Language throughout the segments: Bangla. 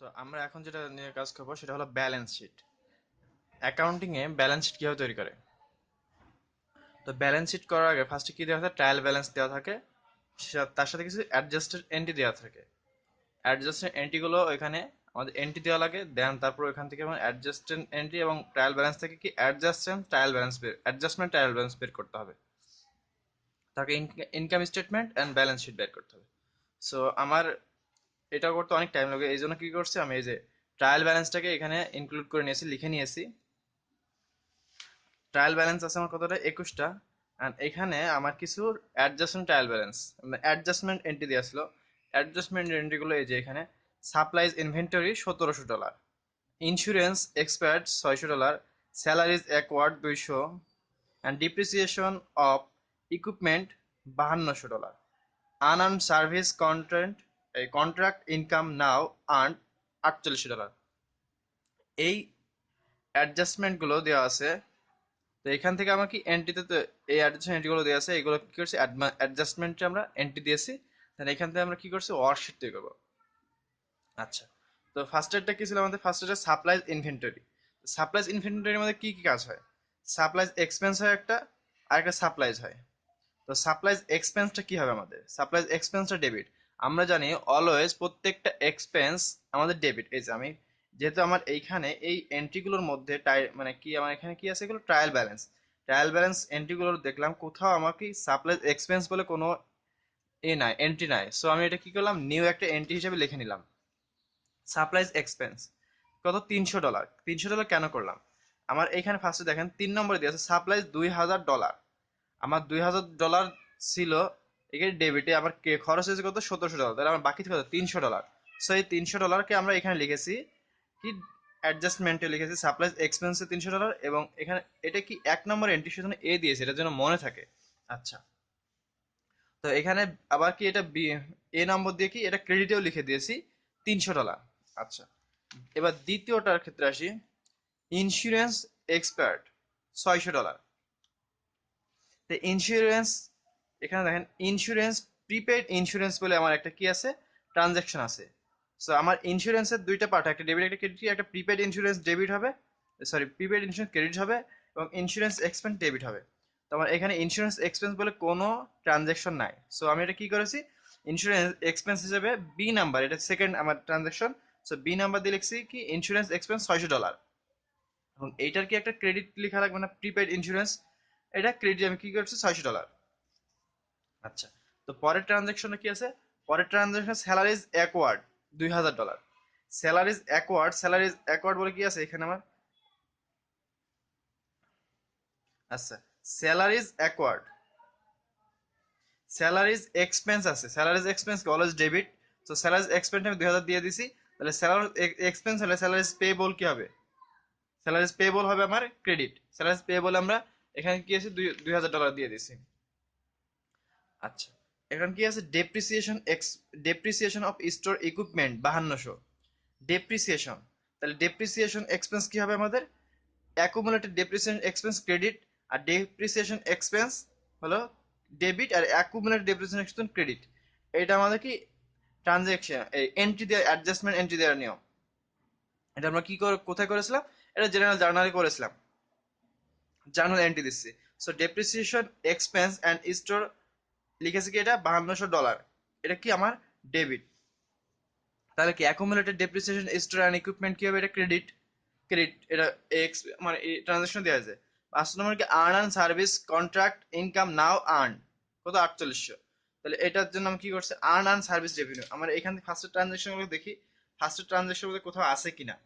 তো আমরা এখন যেটা নিয়ে কাজ করবো সেটা হলো ব্যালেন্স শিট। অ্যাকাউন্টিং এ ব্যালেন্স শিট কিভাবে তৈরি করে। তো ব্যালেন্স শিট করার আগে ফার্স্টে কি দেওয়া থাকে, ট্রায়াল ব্যালেন্স দেওয়া থাকে, তার সাথে কিছু অ্যাডজাস্টেড এন্ট্রি দেওয়া থাকে। অ্যাডজাস্টেড এন্ট্রি গুলো এখানে আমাদের এন্ট্রি দেওয়া লাগে, দেন তারপর ওখান থেকে আমরা অ্যাডজাস্টেড এন্ট্রি এবং ট্রায়াল ব্যালেন্স থেকে কি অ্যাডজাস্টমেন্ট ট্রায়াল ব্যালেন্স বের করতে হবে। তাকে income statement and balance sheet বের করতে হবে। সো আমার এটা করতে অনেক টাইম লাগে, এই জন্য কি করছি আমি, এই যে ট্রায়াল ব্যালেন্সটাকে এখানে ইনক্লুড করে নিয়েছি, লিখে নিয়েছি। ট্রায়াল ব্যালেন্স আছে আমার কতটা, 21টা। অ্যান্ড এখানে আমার কিছু adjustment trial balance, adjustment entry দেওয়া ছিল। অ্যাডজাস্টমেন্ট এন্ট্রিগুলো এই যে এখানে: supplies inventory $1700, insurance expired $600, salaries acquired 200, and depreciation of equipment $5200, unearned service contract contract income now earn $4800। এই অ্যাডজাস্টমেন্টগুলো দেওয়া আছে। তো এখান থেকে আমার কি এন্ট্রিতে, তো এই অ্যাডজাস্টমেন্ট এন্ট্রিগুলো দেওয়া আছে, এগুলো কি করছি, অ্যাডজাস্টমেন্টে আমরা এন্ট্রি দিয়েছি। তাহলে এখান থেকে আমরা কি করছি, ওয়ার্কশিট তৈরি করবো। আচ্ছা, তো ফার্স্ট এডটা কি ছিল আমাদের, ফার্স্ট এডে সাপ্লাইজ ইনভেন্টরি। সাপ্লাইজ ইনভেন্টরির মধ্যে কি কি কাজ হয়, সাপ্লাইজ এক্সপেন্স হয় একটা, আর একটা সাপ্লাইজ হয়। তো সাপ্লাইজ এক্সপেন্সটা কি হবে আমাদের, সাপ্লাইজ এক্সপেন্সটা ডেবিট। আমরা জানি অলওয়েজ প্রত্যেকটা এক্সপেন্স আমাদের ডেবিট। এই যে আমি, যেহেতু আমার এইখানে এই এন্ট্রিগুলোর মধ্যে মানে কি, আমার এখানে কি আছে, এগুলো ট্রায়াল ব্যালেন্স। ট্রায়াল ব্যালেন্স এন্ট্রিগুলো দেখলাম কোথাও আমাকে সাপ্লাইজ এক্সপেন্স বলে কোনো নাই, এন্ট্রি নাই। সো আমি এটা কি করলাম, নিউ একটা এন্ট্রি হিসেবে লিখে নিলাম, সাপ্লাইজ এক্সপেন্স। কত, $300। $300 কেন করলাম, আমার এইখানে ফার্স্টে দেখেন 3 নম্বরে দিয়ে আছে সাপ্লাইজ $2000। আমার $2000 ছিল এখানে ডেবিটে, আমার খরচ হয়েছে কত, $1700। তাহলে আমার বাকি কত, $300। সো এই $300কে আমরা এখানে লিখেছি কি, অ্যাডজাস্টমেন্টে লিখেছি সাপ্লাইজ এক্সপেন্সে $300। এবং এখানে এটা কি 1 নম্বর এন্ট্রি, সেজন্য এ দিয়েছে, এটার জন্য মনে থাকে। আচ্ছা, তো এখানে আবার কি এটা এ নম্বর দিয়ে কি এটা ক্রেডিটেও লিখে দিয়েছি $300। আচ্ছা, এবার দ্বিতীয়টার ক্ষেত্রে আসি, ইন্স্যুরেন্স এক্সপার্ট $600। তো ইন্স্যুরেন্স, এখানে দেখেন ইন্স্যুরেন্স, প্রিপেড ইন্স্যুরেন্স বলে আমার একটা কি আছে, ট্রানজ্যাকশন আছে। সো আমার ইন্স্যুরেন্সের দুইটা পার্ট, একটা ডেবিট একটা ক্রেডিট। একটা প্রিপেড ইন্স্যুরেন্স ডেবিট হবে, সরি প্রিপেড ইন্স্যুরেন্স ক্রেডিট হবে, এবং ইন্স্যুরেন্স এক্সপেন্স ডেবিট হবে। তো আমার এখানে ইন্স্যুরেন্স এক্সপেন্স বলে কোনো ট্রানজ্যাকশন নাই। সো আমি এটা কি করেছি, ইন্স্যুরেন্স এক্সপেন্স হিসেবে বি নাম্বার, এটা সেকেন্ড আমার ট্রানজ্যাকশন। সো বি নাম্বার দিয়ে লিখছি কি, ইন্স্যুরেন্স এক্সপেন্স $600। এবং এইটার কি একটা ক্রেডিট লেখা লাগবে না, প্রিপেড ইন্স্যুরেন্স, এটা ক্রেডিট আমি কি করছি, $600। আচ্ছা, তো পরের ট্রানজাকশনে কি আছে, পরের transaction salaries acquired $2000। Salaries acquired বলে কি আছে এখানে আমার, আচ্ছা, স্যালারিজ অ্যাকওয়ার্ড, স্যালারিজ এক্সপেন্স আছে, স্যালারিজ এক্সপেন্স অলওয়েজ ডেবিট। তো স্যালারিজ এক্সপেন্স আমি 2000 দিয়ে দিছি। তাহলে স্যালারি এক্সপেন্স হলে স্যালারিজ পেবল কি হবে, স্যালারিজ পেবল হবে আমার ক্রেডিট। স্যালারিজ পেবল আমরা এখানে কি আছে, $2000 দিয়ে দিছি। আচ্ছা, এখন কি আছে, depreciation of store equipment 5200। Depreciation, তাহলে ডেপ্রিসিয়েশন এক্সপেন্স কি হবে আমাদের, অ্যাকুমুলেটেড ডেপ্রিসিয়েশন এক্সপেন্স ক্রেডিট, আর ডেপ্রিসিয়েশন এক্সপেন্স হলো ডেবিট, আর অ্যাকুমুলেটেড ডেপ্রিসিয়েশন এক্সপেন্স ক্রেডিট। এটা আমাদের কি ট্রানজ্যাকশন, এই এন্ট্রি দেওয়া, অ্যাডজাস্টমেন্ট এন্ট্রি দেওয়ার নিয়ম। এটা আমরা কি করে, কোথায় করেছিলাম, এটা জেনারেল জার্নালে করেছিলাম, জার্নাল এন্ট্রি দিচ্ছি। So depreciation expense and store লিখেছি কি, এটা $5200, এটা কি আমার ডেবিট। তাহলে কি accumulated depreciation store and equipment কি হবে, এটা ক্রেডিট। ক্রেডিট, এটা এক্স মানে এই ট্রানজাকশন দেওয়া আছে। 5 নম্বর কি, earn and service contract income now earn, কত, 4800। তাহলে এটার জন্য আমি কি করছি, আর্ন অ্যান্ড সার্ভিস রেভিনিউ। আমার এখান থেকে ফার্স্টের ট্রানজাকশন গুলো দেখি, ফার্স্টের ট্রানজাকশন বলতে কোথাও আছে কিনা।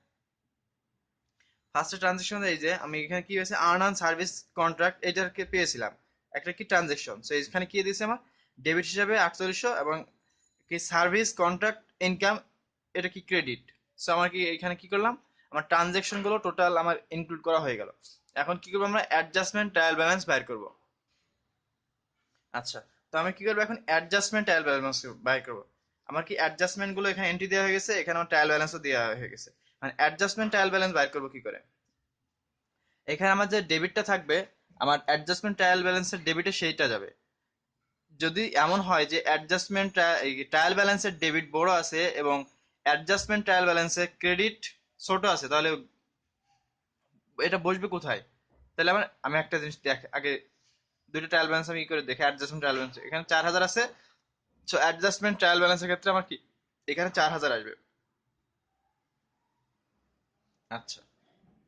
ফার্স্টের ট্রানজাকশন এই যে আমি এখানে কি হয়েছে, আর্ন অ্যান্ড সার্ভিস কন্ট্রাক্ট, এটাকে পেয়েছিলাম একটা কি ট্রানজাকশন। সো এখানে কি দিয়েছে আমার, ডেবিট হিসাবে 4800, এবং কি সার্ভিস কন্ট্রাক্ট ইনকাম, এটা কি ক্রেডিট। সো আমার কি এখানে কি করলাম, আমার ট্রানজ্যাকশন গুলো টোটাল আমার ইনক্লুড করা হয়ে গেল। এখন কি করবো, আমরা অ্যাডজাস্টমেন্ট ট্রায়াল ব্যালেন্স বাইর করব। আচ্ছা, তো আমি কি করবো এখন, অ্যাডজাস্টমেন্ট ট্রায়াল ব্যালেন্স বাইর করবো। আমার কি অ্যাডজাস্টমেন্ট গুলো এখানে এন্ট্রি দেওয়া হয়ে গেছে, এখানে আমার ট্রায়াল ব্যালেন্সও দেওয়া হয়ে গেছে। মানে অ্যাডজাস্টমেন্ট ট্রায়াল ব্যালেন্স বাইর করবো কি করে, এখানে আমার যে ডেবিটটা থাকবে, আমার অ্যাডজাস্টমেন্ট ট্রায়াল ব্যালেন্সের ডেবিটে সেইটা যাবে। যদি এমন হয় যে অ্যাডজাস্টমেন্ট ট্রায়াল ব্যালেন্সের ডেবিট বড় আছে এবং অ্যাডজাস্টমেন্ট ট্রায়াল ব্যালেন্সে ক্রেডিট ছোট আছে, তাহলে এটা বসবে কোথায়? তাহলে আমি একটা জিনিস দেখ আগে, দুটো ট্রায়াল ব্যালেন্স আমি কি করে দেখি। অ্যাডজাস্টমেন্ট ট্রায়াল ব্যালেন্স এখানে 4,000 আছে, সো অ্যাডজাস্টমেন্ট ট্রায়াল ব্যালেন্সের ক্ষেত্রে আমার কি এখানে 4,000 আসবে। আচ্ছা,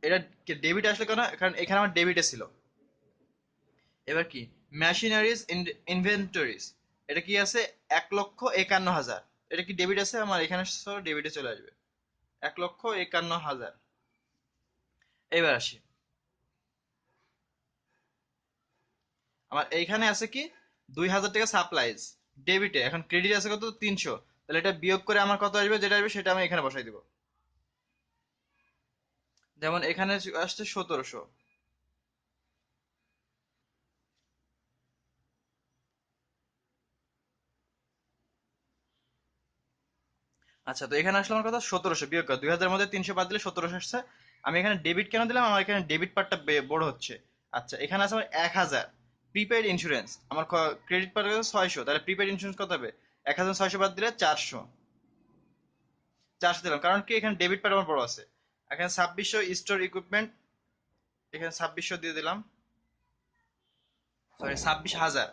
এটা ডেবিট আসলে কেন? কারণ এখানে আমার ডেবিটে ছিল। এবার কি মেশিনারিজ ইনভেন্টরিজ, এটা কি আছে 1,51,000, এটা কি ডেবিট আছে আমার এখানে, ডেবিটে চলে আসবে 1,51,000। এবার আসি, আমার এইখানে আছে কি 2,000 টাকা সাপ্লাইজ ডেবিটে, এখন ক্রেডিট আছে কত 300, তাহলে এটা বিয়োগ করে আমার কত আসবে, যেটা আসবে সেটা আমি এখানে বসাই দিব। যেমন এখানে আসছে 1,700। আচ্ছা, তো এখানে আসলে আমার কথা 1,700 বিয়োগ কর, 2,000 মধ্যে 300 বাদ দিলে 1,700 আসছে। আমি এখানে ডেবিট কেন দিলাম, আমার এখানে ডেবিট পার্টটা বড় হচ্ছে। আচ্ছা, এখানে আছে আমার 1,000 প্রিপেইড ইন্স্যুরেন্স, আমার ক্রেডিট পার্ট 600, তাহলে প্রিপেইড ইন্স্যুরেন্স কত হবে? 1,600 বাদ দিলে 400, 400 দিলাম, কারণ কি এখানে ডেবিট পার্ট আমার বড় আছে। এখানে 2,600 স্টোর ইকুইপমেন্ট, এখানে 2,600 দিয়ে দিলাম, সরি 26,000।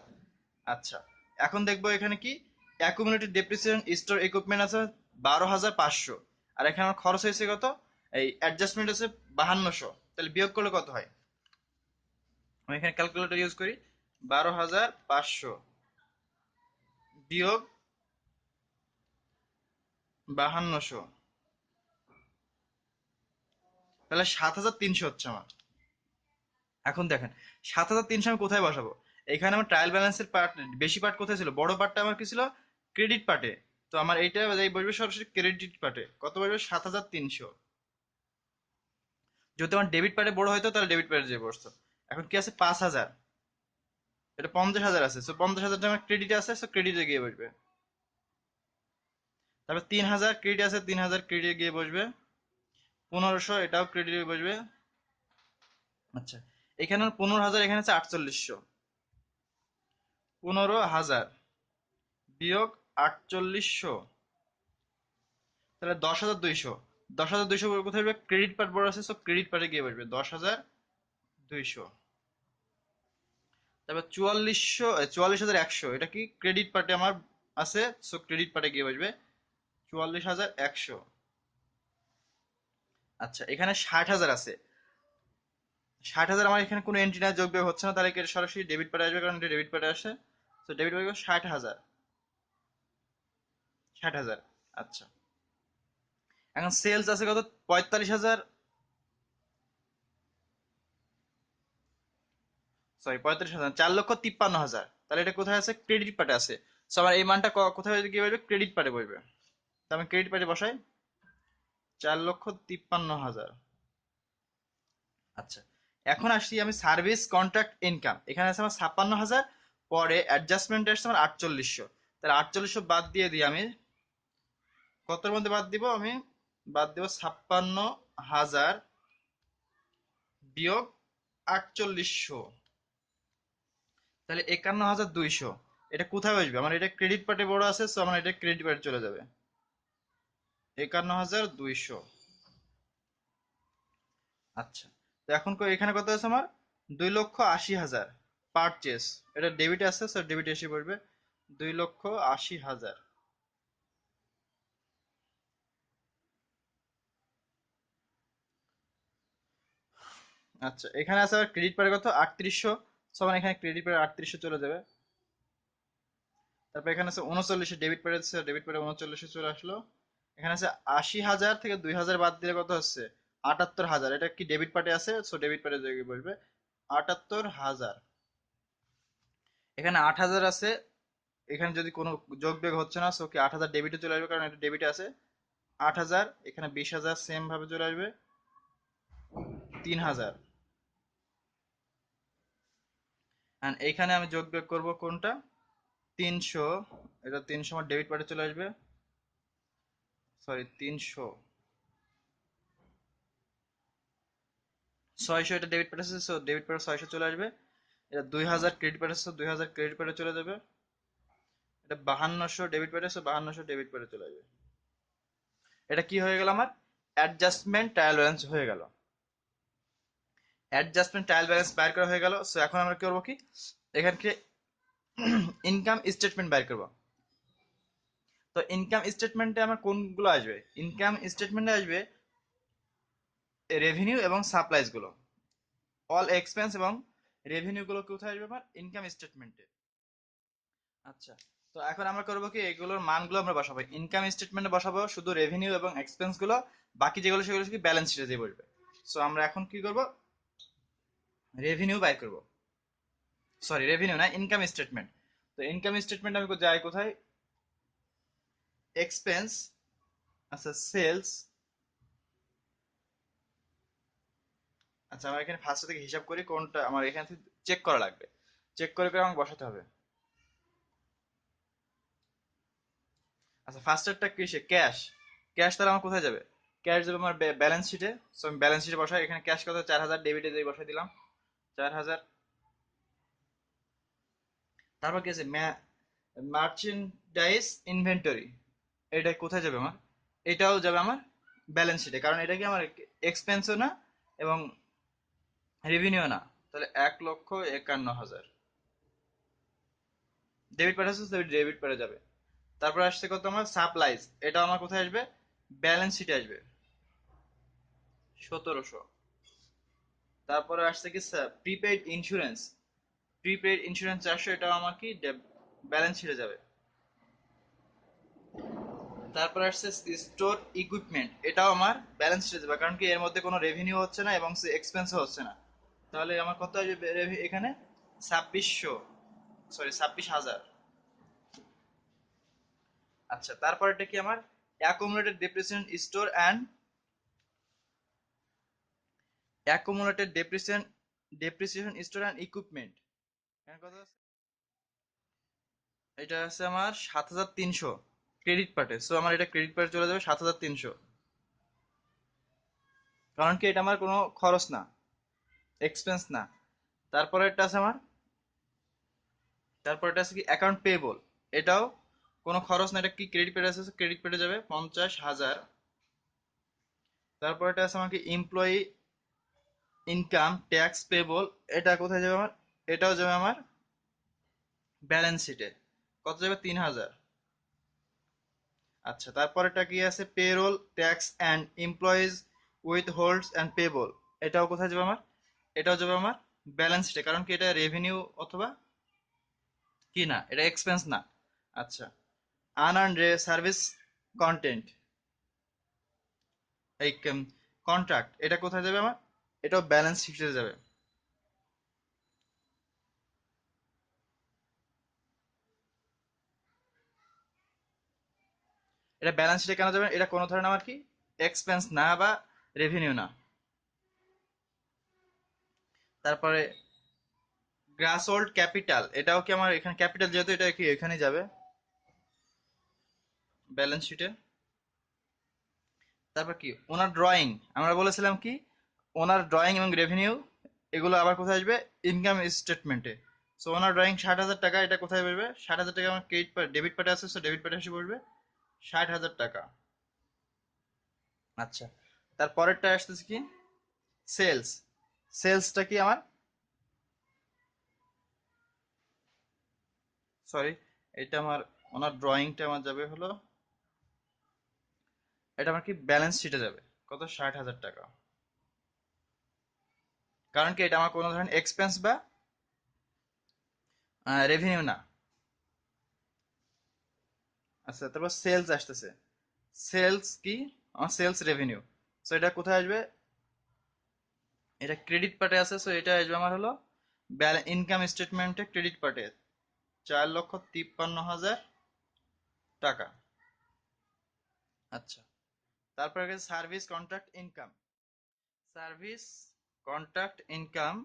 আচ্ছা, এখন দেখবো এখানে কি অ্যাকুমুলেটেড ডেপ্রিসিয়েশন স্টোর ইকুইপমেন্ট আছে 12,500, আর এখানে আমার খরচ হয়েছে কত, এই অ্যাডজাস্টমেন্ট আছে 5,200, তাহলে বিয়োগ করলে কত হয়? আমি এখানে ক্যালকুলেটর ইউজ করি, 12,500 বিয়োগ 5,200, তাহলে 7,300 হচ্ছে আমার। এখন দেখেন 7,300 আমি কোথায় বসাবো? এখানে আমার ট্রায়াল ব্যালেন্সের পার্ট, বেশি পার্ট কোথায় ছিল, বড় পার্টটা আমার কি ছিল ক্রেডিট পার্টে, তো আমার এইটা এই বসবে সরাসরি ক্রেডিট পার্টে, কত বসবে 7,300। যদি আমার ডেবিট পার্টে বড় হয়তো তাহলে ডেবিট পার্টে যে বসতো। এখন কি আছে 5,000, এটা 50,000 আছে, সো 50,000 আমার ক্রেডিটে আছে, সো ক্রেডিটে গিয়ে বসবে। তারপর 3,000 ক্রেডিট আছে, 3,000 ক্রেডিটে গিয়ে বসবে। 1,500 এটাও ক্রেডিটে বসবে। আচ্ছা, এখানে 15,000, এখানে আছে 4,800, 15,000 বিয়োগ 4,800, তাহলে 10,200, 10,200 কোথায় বসবে? ক্রেডিট পার্ট বড় আছে, সো ক্রেডিট পার্টে গিয়ে বসবে 10,200। তারপর 44,100, এটা কি ক্রেডিট পার্টে আমার আছে, সো ক্রেডিট পার্টে গিয়ে বসবে 44,100। আচ্ছা, এখানে 60,000 আছে, 60,000 আমার এখানে কোনো এন্ট্রি না, যোগ বিয়োগ হচ্ছে না, তাহলে কি এটা সরাসরি ডেবিট পার্টে আসবে, কারণ এটা ডেবিট পার্টে আসে, তো ডেবিট পার্টে 60,000, 60,000। আচ্ছা, এখন সেলস আছে কত 45,000, সরি 35,000, 4,53,000, তাহলে এটা কোথায় আছে? ক্রেডিট পার্টে আছে। সো আমার এই মানটা কোথায় গিয়ে বসবে? ক্রেডিট পার্টে বসবে। তো আমি ক্রেডিট পার্টে বসাই 4,53,000। আচ্ছা, এখন আসছি আমি সার্ভিস কন্ট্রাক্ট ইনকাম, এখানে আছে আমার 56,000, পরে অ্যাডজাস্টমেন্ট আসছে আমার 4,800, তাহলে 4,800 বাদ দিয়ে দিই আমি, কতর মধ্যে বাদ দিব আমি? বাদ দিব 56,000 বিয়োগ 4,800, তাহলে 51,200। এটা কোথায় বসবে? আমার এটা ক্রেডিট পার্টে বড় আছে, সো আমার এটা ক্রেডিট পার্টে চলে যাবে 51,200। আচ্ছা, তো এখন এখানে কত আছে আমার? 2,80,000 পারচেস, এটা ডেবিটে আছে, সো ডেবিটে এসে পড়বে 2,80,000। আচ্ছা, এখানে আছে আবার ক্রেডিট পার্টে কত 3,800, সো আমার এখানে ক্রেডিট পার্টে 3,800 চলে যাবে। তারপর এখানে আছে 39, ডেবিট পার্টে আছে, ডেবিট পার্টে 39 চলে আসলো। এখানে আছে 80,000 থেকে 2,000 বাদ দিলে কত হচ্ছে? 78,000, এটা কি ডেবিট পার্টে আছে, সো ডেবিট পার্টে জায়গায় বসবে 78,000। এখানে 8,000 আছে, এখানে যদি কোনো যোগ বিয়োগ হচ্ছে না, সো কি 8,000 ডেবিটে চলে আসবে, কারণ এটা ডেবিটে আছে 8,000, এখানে 20,000 সেম ভাবে চলে আসবে 3,000। এন্ড এখানে আমি যোগ বিয়োগ করবো কোনটা? 300, এটা 300 আমার ডেবিট পার্টে চলে আসবে, সরি 300, 600 এটা ডেবিট পার্টে আছে, সো ডেবিট পার্টে 600 চলে আসবে। এটা 2,000 ক্রেডিট পার্টে আছে, 2,000 ক্রেডিট পার্টে চলে যাবে। এটা 5,200 ডেবিট পার্টে আছে, 5,200 ডেবিট পার্টে চলে আসবে। এটা কি হয়ে গেল আমার অ্যাডজাস্টমেন্ট ট্রায়াল ব্যালেন্স হয়ে গেল। অ্যাডজাস্টমেন্ট ট্রায়াল ব্যালেন্স বাইর করা হয়ে গেল। সো এখন আমরা কি করবো কি এখানকে ইনকাম স্টেটমেন্ট বাইর করবো। তো ইনকাম স্টেটমেন্টে আমার কোনগুলো আসবে? ইনকাম স্টেটমেন্টে আসবে রেভিনিউ এবং সাপ্লাইজ গুলো, অল এক্সপেন্স এবং রেভিনিউ গুলো কোথায় আসবে আমার ইনকাম স্টেটমেন্টে। আচ্ছা, তো এখন আমরা করবো কি এগুলোর মানগুলো আমরা বসাবো, ইনকাম স্টেটমেন্টে বসাবো শুধু রেভিনিউ এবং এক্সপেন্স গুলো, বাকি যেগুলো সেগুলো কি ব্যালেন্স শিটে দিয়ে বসবে। সো আমরা এখন কি করব, রেভিনিউ বাই করব, সরি রেভিনিউ না, ইনকাম স্টেটমেন্ট। তো ইনকাম স্টেটমেন্ট আমি যাই কোথায়, এক্সপেন্স, আচ্ছা সেলস, আচ্ছা আমার এখানে ফার্স্ট থেকে হিসাব করি কোনটা আমার এখান থেকে চেক করা লাগবে, চেক করে করে আমাকে বসাতে হবে। আচ্ছা ফার্স্টেরটা কিসে, ক্যাশ, ক্যাশ তাহলে আমার কোথায় যাবে, ক্যাশ যাবে আমার ব্যালেন্স শিটে। সো আমি ব্যালেন্স শিটে বসাই, এখানে ক্যাশ কত 4000, ডেবিটে দিয়ে বসাই দিলাম 4000। তারপর কি আছে, মার্চেন্ডাইজ ইনভেন্টরি, এটা কোথায় যাবে আমার, এটাও যাবে আমার ব্যালেন্স শিটে, কারণ এটা কি আমার এক্সপেন্সও না এবং রেভিনিউ না। তাহলে 1,51,000 ডেবিট পাঠাচ্ছে, ডেবিট পাঠা যাবে। তারপর আসছে কত আমার সাপ্লাইজ, এটা আমার কোথায় আসবে, ব্যালেন্স শিটে আসবে 1700। তারপরে আসছে কি প্রিপেইড ইন্স্যুরেন্স, প্রিপেইড ইন্স্যুরেন্স 400, এটাও আমার কি ব্যালেন্স শিটে যাবে। তারপর আসছে স্টোর ইকুইপমেন্ট, এটাও আমার ব্যালেন্স শিটে যাবে, কারণ কি এর মধ্যে কোনো রেভিনিউ হচ্ছে না এবং এক্সপেন্সও হচ্ছে না। তাহলে আমার কত আসবে এখানে 2600, সরি 26,000। আচ্ছা তারপর এটা কি আমার accumulated depreciation store and accumulated depreciation store and equipment, এখানে কত আছে, এটা আছে আমার 7,300 ক্রেডিট পার্টে। সো আমার এটা ক্রেডিট পার্টে চলে যাবে 7,300, কারণ কি এটা আমার কোনো খরচ না, এক্সপেন্স না। তারপরে এটা আছে আমার, তারপর এটা আছে কি অ্যাকাউন্ট পেয়েবল, এটাও কোনো খরচ না, এটা কি ক্রেডিট পেডে আছে, ক্রেডিট পেডে যাবে 50,000। তারপর এটা আছে আমার কি এমপ্লয়ি ইনকাম ট্যাক্স পেবল, এটা কোথায় যাবে আমার, এটাও যাবে আমার ব্যালেন্স শিটে, কত যাবে 3,000। আচ্ছা তারপর এটা কি আছে payroll tax and employees with holds and payable, এটাও কোথায় যাবে আমার, এটাও যাবে আমার ব্যালেন্স শিটে, কারণ কি এটা রেভিনিউ অথবা কি না, এটা এক্সপেন্স না। আচ্ছা আনআর্নড সার্ভিস কন্টেন্ট, এই কন্ট্রাক্ট, এটা কোথায় যাবে আমার, এটাও ব্যালেন্স শিটে যাবে। এটা ব্যালেন্স শিটে কেন যাবে, এটা কোনো ধরনের আমার কি এক্সপেন্স না বা রেভিনিউ না। তারপরে গ্রাসওল্ড ক্যাপিটাল, এটাও কি আমার এখানে ক্যাপিটাল, যেহেতু এটা কি এখানে যাবে ব্যালেন্স শিটে। তারপর কি ওনার ড্রয়িং, আমরা বলেছিলাম কি ওনার ড্রয়িং এবং রেভিনিউ এগুলো আবার কোথায় আসবে, ইনকাম স্টেটমেন্টে। সো ওনার ড্রয়িং 60,000 টাকা, এটা কোথায় পড়বে, 60,000 টাকা আমার ক্রেডিট ডেবিট পার্টে আছে, সো ডেবিট পার্টে এসে পড়বে 60,000 টাকা। আচ্ছা তারপরেরটা আসতেছে কি সেলস, সেলসটা কি আমার, সরি এটা আমার ওনার ড্রয়িংটা আমার যাবে হলো, এটা আমার কি ব্যালেন্স শিটে যাবে কত 60,000 টাকা, কারণ কি এটা আমার কোনো ধরনের এক্সপেন্স বা রেভিনিউ না। আচ্ছা তারপর সেলস আসতেছে, সেলস কি আমার সেলস রেভিনিউ, সো এটা কোথায় আসবে, এটা ক্রেডিট পার্টে আছে, সো এটা আসবে আমার হলো ইনকাম স্টেটমেন্টে ক্রেডিট পার্টে 4,53,000 টাকা। আচ্ছা তারপরে গেছে service contract income, service contract income,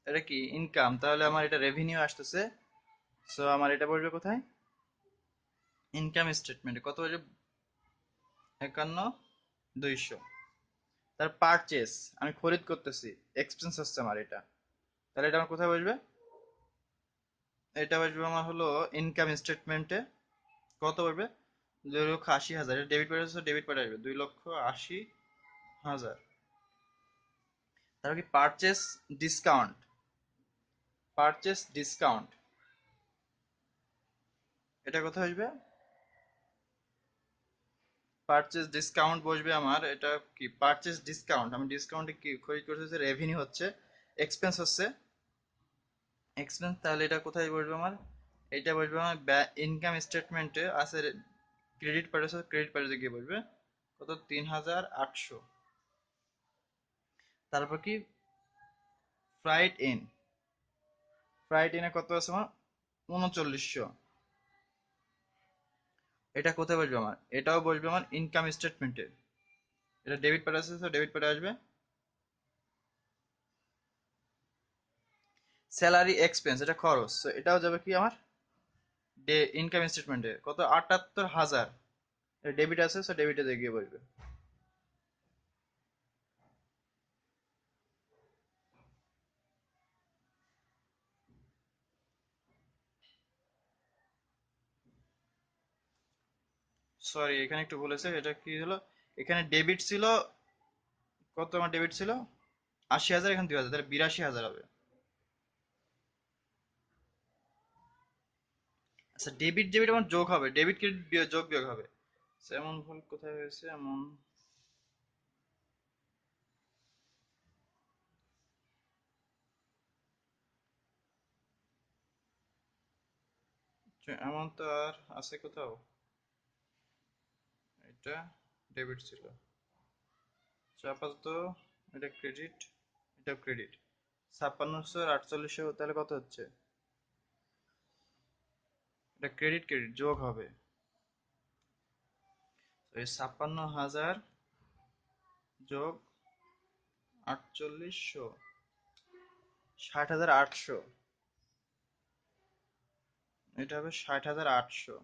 এটা কি ইনকাম, তাহলে আমার এটা রেভিনিউ আসতেছে। সো আমার এটা বসবে কোথায়, ইনকাম স্টেটমেন্টে কত বসবে 51,200। তার পারচেস, আমি খরিদ করতেছি, এক্সপেন্স হচ্ছে আমার এটা, তাহলে এটা আমার কোথায় বসবে, এটা বসবে আমার হলো ইনকাম স্টেটমেন্টে, কত বসবে 2,80,000, ডেবিট পার্ট আছে, ডেবিট পার্ট আসবে 2,80,000। তারপর কি পারচেস ডিসকাউন্ট, পারচেস ডিসকাউন্ট এটা কোথায় আসবে? পারচেস ডিসকাউন্ট বসবে আমার, এটা কি পারচেস ডিসকাউন্ট, আমি ডিসকাউন্টে কি খরিদ করতেছি, রেভিনিউ হচ্ছে, এক্সপেন্স হচ্ছে এক্সপেন্স, তাহলে এটা কোথায় বসবে আমার? এটা বসবে আমার ইনকাম স্টেটমেন্টে আছে, ক্রেডিট পার্ট আছে, ক্রেডিট পার্টে গিয়ে বসবে কত, 3,800। তারপর কি ফ্রাইট ইন, ফ্রাইট ইনে কত আছে আমার? 3,900। এটা কোথায় বসবে আমার? এটাও বসবে আমার ইনকাম স্টেটমেন্টে, এটা ডেবিট পার্ট আছে, তো ডেবিট পার্টে আসবে। স্যালারি এক্সপেন্স এটা খরচ, তো এটাও যাবে কি আমার ইনকাম স্টেটমেন্টে, কত, 78,000। ডেবিট আছে, তো ডেবিটে গিয়ে বসবে। সরি, এখানে একটু বলেছে, এটা কি হলো, এখানে ডেবিট ছিল কত, আমার ডেবিট ছিল 80,000, এখানে 2,000, তাহলে 82,000 হবে। আচ্ছা, ডেবিট ডেবিট আমার যোগ হবে, ডেবিট ক্রেডিট যোগ বিয়োগ হবে। So, এমন ভুল কোথায় হয়েছে এমন? এমন তো আর আছে কোথাও? এটা ডেবিট ছিল, আপাতত এটা ক্রেডিট, এটা ক্রেডিট। 5600 আর 4800 তাহলে কত হচ্ছে? এটা ক্রেডিট ক্রেডিট যোগ হবে। তো এই 56,000 যোগ 4800, 60,800, এটা হবে 60,800।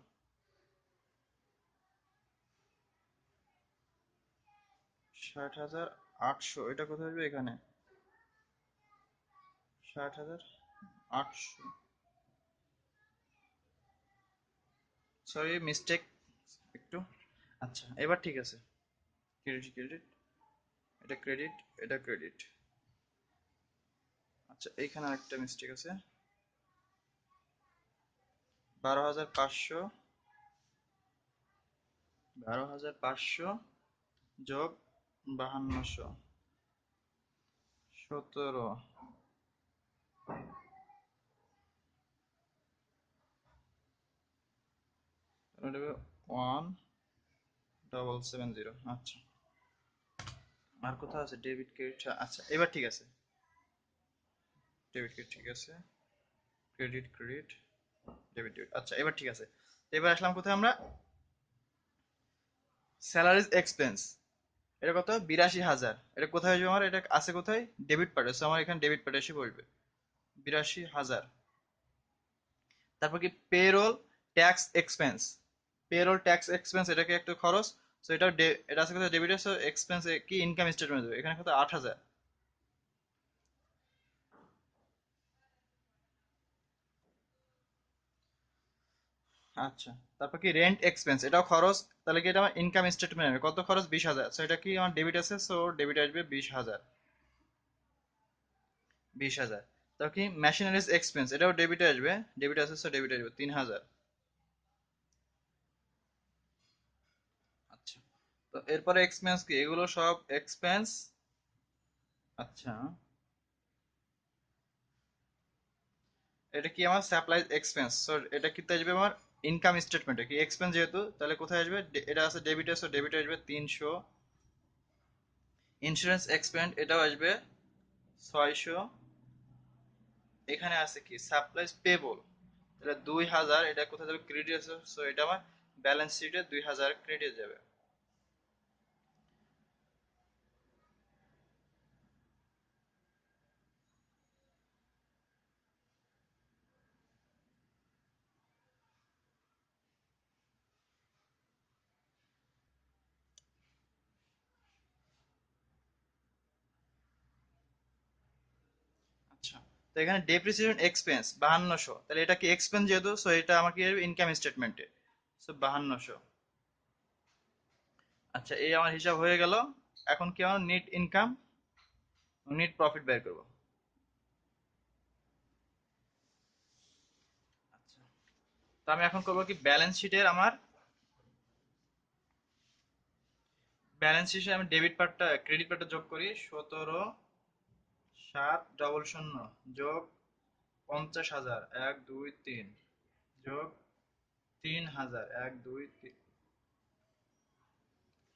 60,800 এটা কোথায় হবে? এখানে 60,800, সরি মিস্টেক একটু। আচ্ছা, এবার ঠিক আছে, ক্রেডিট ক্রেডিট, এটা ক্রেডিট, এটা ক্রেডিট। আচ্ছা, এইখানে আরেকটা মিস্টেক আছে, 12,500, 12,500 যোগ 5,200, 17, ওয়ান 770। আচ্ছা, আর কোথাও আছে ডেবিট ক্রেডিট? আচ্ছা, এবার ঠিক আছে, ডেবিট ক্রেডিট ঠিক আছে, ক্রেডিট ক্রেডিট, ডেবিট ডেবিট, আচ্ছা এবার ঠিক আছে। এবার আসলাম কোথায় আমরা? স্যালারিজ এক্সপেন্স, এটা কত, 82,000, এটা কোথায় আসবে আমার? এটা আছে কোথায়? ডেবিট পার্টে, আমার এখানে ডেবিট পার্টে এসে বসবে 82,000। তারপর কি payroll tax expense, payroll tax expense এটা কি একটা খরচ, তো এটা এটা আছে কোথায়? ডেবিট আছে, এক্সপেন্স কি ইনকাম স্টেটমেন্ট দেবে, এখানে কত, 8,000। আচ্ছা, তারপর কি রেন্ট এক্সপেন্স, এটাও খরচ, তাহলে কি এটা আমার ইনকাম স্টেটমেন্ট কত খরচ? 20,000, সো এটা কি আমার ডেবিট আছে, সো ডেবিট আসবে 20,000, 20,000। তারপর কি মেশিনারিজ এক্সপেন্স, এটাও ডেবিটে আসবে, ডেবিট আছে, সো ডেবিট আসবে 3,000। আচ্ছা, তো এরপরে এক্সপেন্স কি, এগুলো সব এক্সপেন্স। আচ্ছা, এটা কি আমার সাপ্লাইজ এক্সপেন্স, সো এটা কি আসবে আমার ইনকাম স্টেটমেন্টে, কি এক্সপেন্স যেহেতু, তাহলে কোথায় আসবে? এটা আছে ডেবিট আছে, ডেবিট আসবে 300। ইন্স্যুরেন্স এক্সপেন্স এটাও আসবে 600। এখানে আছে কি সাপ্লাইজ পেবল, তাহলে 2,000, এটা কোথায় যাবে? ক্রেডিট আছে, সো এটা আমার ব্যালেন্স শিটে 2,000 ক্রেডিট যাবে। আচ্ছা, তো এখানে ডেপ্রিসিয়েশন এক্সপেন্স 5,200, তাহলে এটা কি এক্সপেন্স যেহেতু, সো এটা আমাকে ইনকাম স্টেটমেন্টে, সো 5,200। আচ্ছা, এই আমার হিসাব হয়ে গেল। এখন কি আমার নেট ইনকাম, নেট প্রফিট বের করব। আচ্ছা, তো আমি এখন করব কি, ব্যালেন্স শিটের আমার ব্যালেন্স শিটে আমি ডেবিট পার্টটা ক্রেডিট পার্টটা যোগ করি। 17,700 যোগ 50,000 1 2 3 যোগ 3,000 1 2 3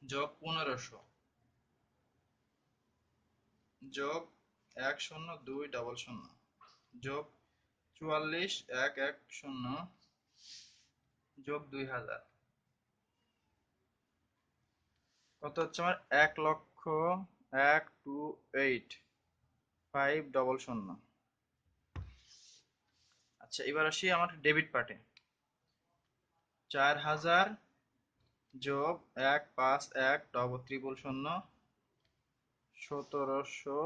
যোগ 1500 যোগ 10200 যোগ 44,110 যোগ 2000 কত হচ্ছে আমার? 1,01,28500। আচ্ছা, এবার আসি আমার ডেবিট পার্টে। 4,000 যোগ 1,51,000 1700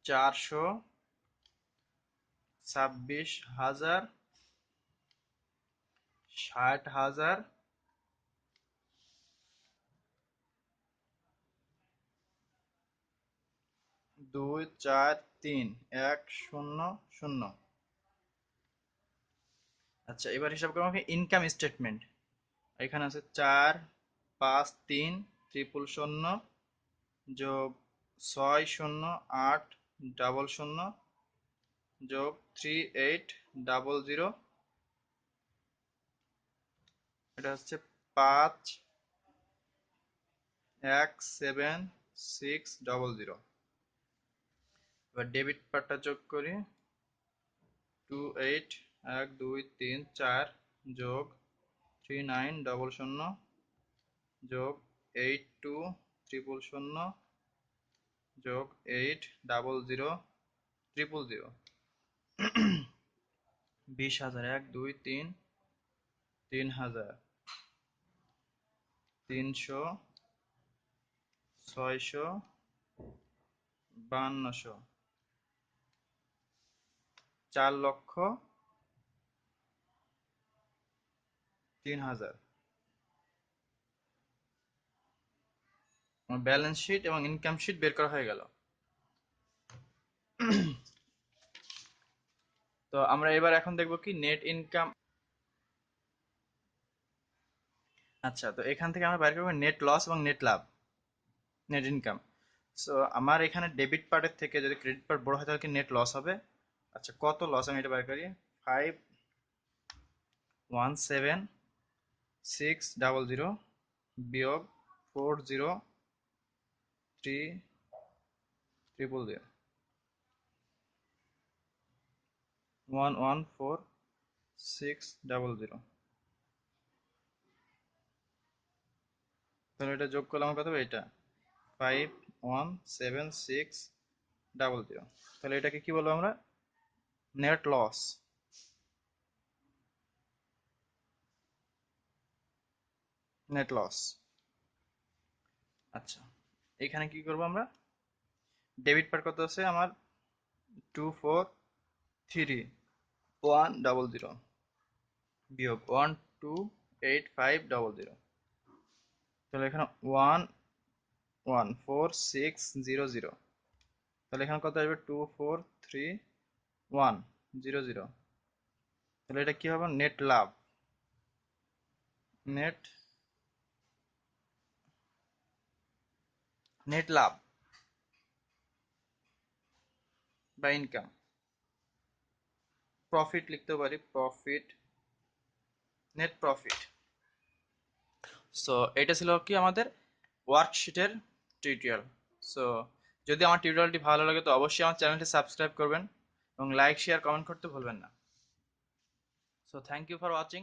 400 26,000 60,000 2 4 3 1 0 0। আচ্ছা, এবার হিসাব করবো আমাকে ইনকাম স্টেটমেন্ট। এখানে আছে 4,5,3,000 যোগ 6,0,8,000 যোগ 3,8,000। এটা হচ্ছে 5,1,7,6,000। এবার ডেবিট পার্টটা যোগ করি। 2,8 1 2 3 4 যোগ 3,900 যোগ 8,2,000 যোগ 8,000,000 20,000 1 2 3 3,000 300 600 5200 4,03,000। ব্যালেন্স শিট এবং ইনকাম শিট বের করা হয়ে গেল। তো আমরা এবার এখন দেখব কি নেট ইনকাম। আচ্ছা, তো এখান থেকে আমরা বাইর করবো নেট লস এবং নেট লাভ, নেট ইনকাম। সো আমার এখানে ডেবিট পার্টের থেকে যদি ক্রেডিট পার্ট বড় হয় তাহলে কি নেট লস হবে। আচ্ছা, কত লস আমি এটা বাইর করি। 5,17,600 বিয়োগ 4,03,000 1,14,600। তাহলে এটা যোগ করলে আমার কত হবে? এটা 5,17,600। তাহলে এটাকে কি বলবো আমরা? Net loss. Net loss. আচ্ছা, এখানে কি করবো আমরা? ডেবিট পার্ট কত আছে আমার? 2,4,3,1,000 বিয়োগ 1,2,8,500। তাহলে এখানে 1,14,600। তাহলে এখানে কত আসবে? 2,4,3,1,000। তাহলে এটা কি হবে? নেট লাভ। নেট নেট লাভ বা ইনকাম। প্রফিট লিখতে পারি, প্রফিট, নেট প্রফিট। সো এটা ছিল কি আমাদের ওয়ার্কশিটের টিউটোরিয়াল। সো যদি আমার টিউটোরিয়ালটি ভালো লাগে তো অবশ্যই আমার চ্যানেলটি সাবস্ক্রাইব করবেন এবং লাইক শেয়ার কমেন্ট করতে ভুলবেন না। So thank you for watching.